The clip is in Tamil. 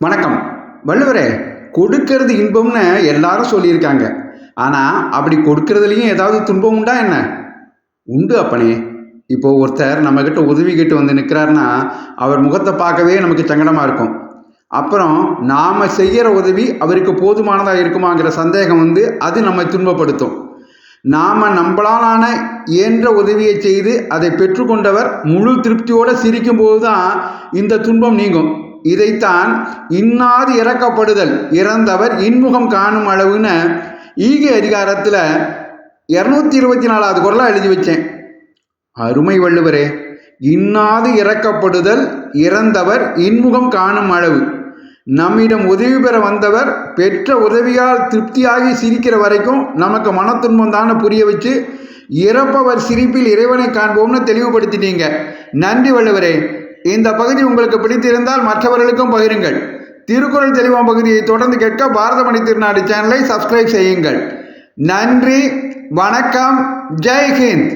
வணக்கம். வள்ளுவரே, கொடுக்கறது இன்பம்னு எல்லாரும் சொல்லியிருக்காங்க. ஆனால் அப்படி கொடுக்கறதுலையும் ஏதாவது துன்பம் உண்டா என்ன? உண்டு அப்பனே. இப்போ ஒருத்தர் நம்மக்கிட்ட உதவி கேட்டு வந்து நிற்கிறாருன்னா அவர் முகத்தை பார்க்கவே நமக்கு சங்கடமாக இருக்கும். அப்புறம் நாம் செய்கிற உதவி அவருக்கு போதுமானதாக இருக்குமாங்கிற சந்தேகம் வந்து அது நம்மை துன்பப்படுத்தும். நாம் நம்மளாலான இயன்ற உதவியை செய்து அதை பெற்றுக்கொண்டவர் முழு திருப்தியோடு சிரிக்கும்போது தான் இந்த துன்பம் நீங்கும். இதைத்தான் இன்னாது இறக்கப்படுதல் இறந்தவர் இன்முகம் காணும் அளவுன்னு ஈகை அதிகாரத்தில் 224வது குறளாக எழுதி வச்சேன். அருமை வள்ளுவரே, இன்னாது இறக்கப்படுதல் இறந்தவர் இன்முகம் காணும் அளவு. நம்மிடம் உதவி பெற வந்தவர் பெற்ற உதவியால் திருப்தியாகி சிரிக்கிற வரைக்கும் நமக்கு மனத்துன்பம் தானே புரிய வச்சு இறப்பவர் சிரிப்பில் இறைவனை காண்போம்னு தெளிவுபடுத்திட்டீங்க. நன்றி வள்ளுவரே. இந்த பகுதி உங்களுக்கு பிடித்திருந்தால் மற்றவர்களுக்கும் பகிருங்கள். திருக்குறள் தெளிவாம் பகுதியை தொடர்ந்து கேட்க பாரதமணி திருநாடு சேனலை சப்ஸ்கிரைப் செய்யுங்கள். நன்றி, வணக்கம், ஜெய் ஹிந்த்.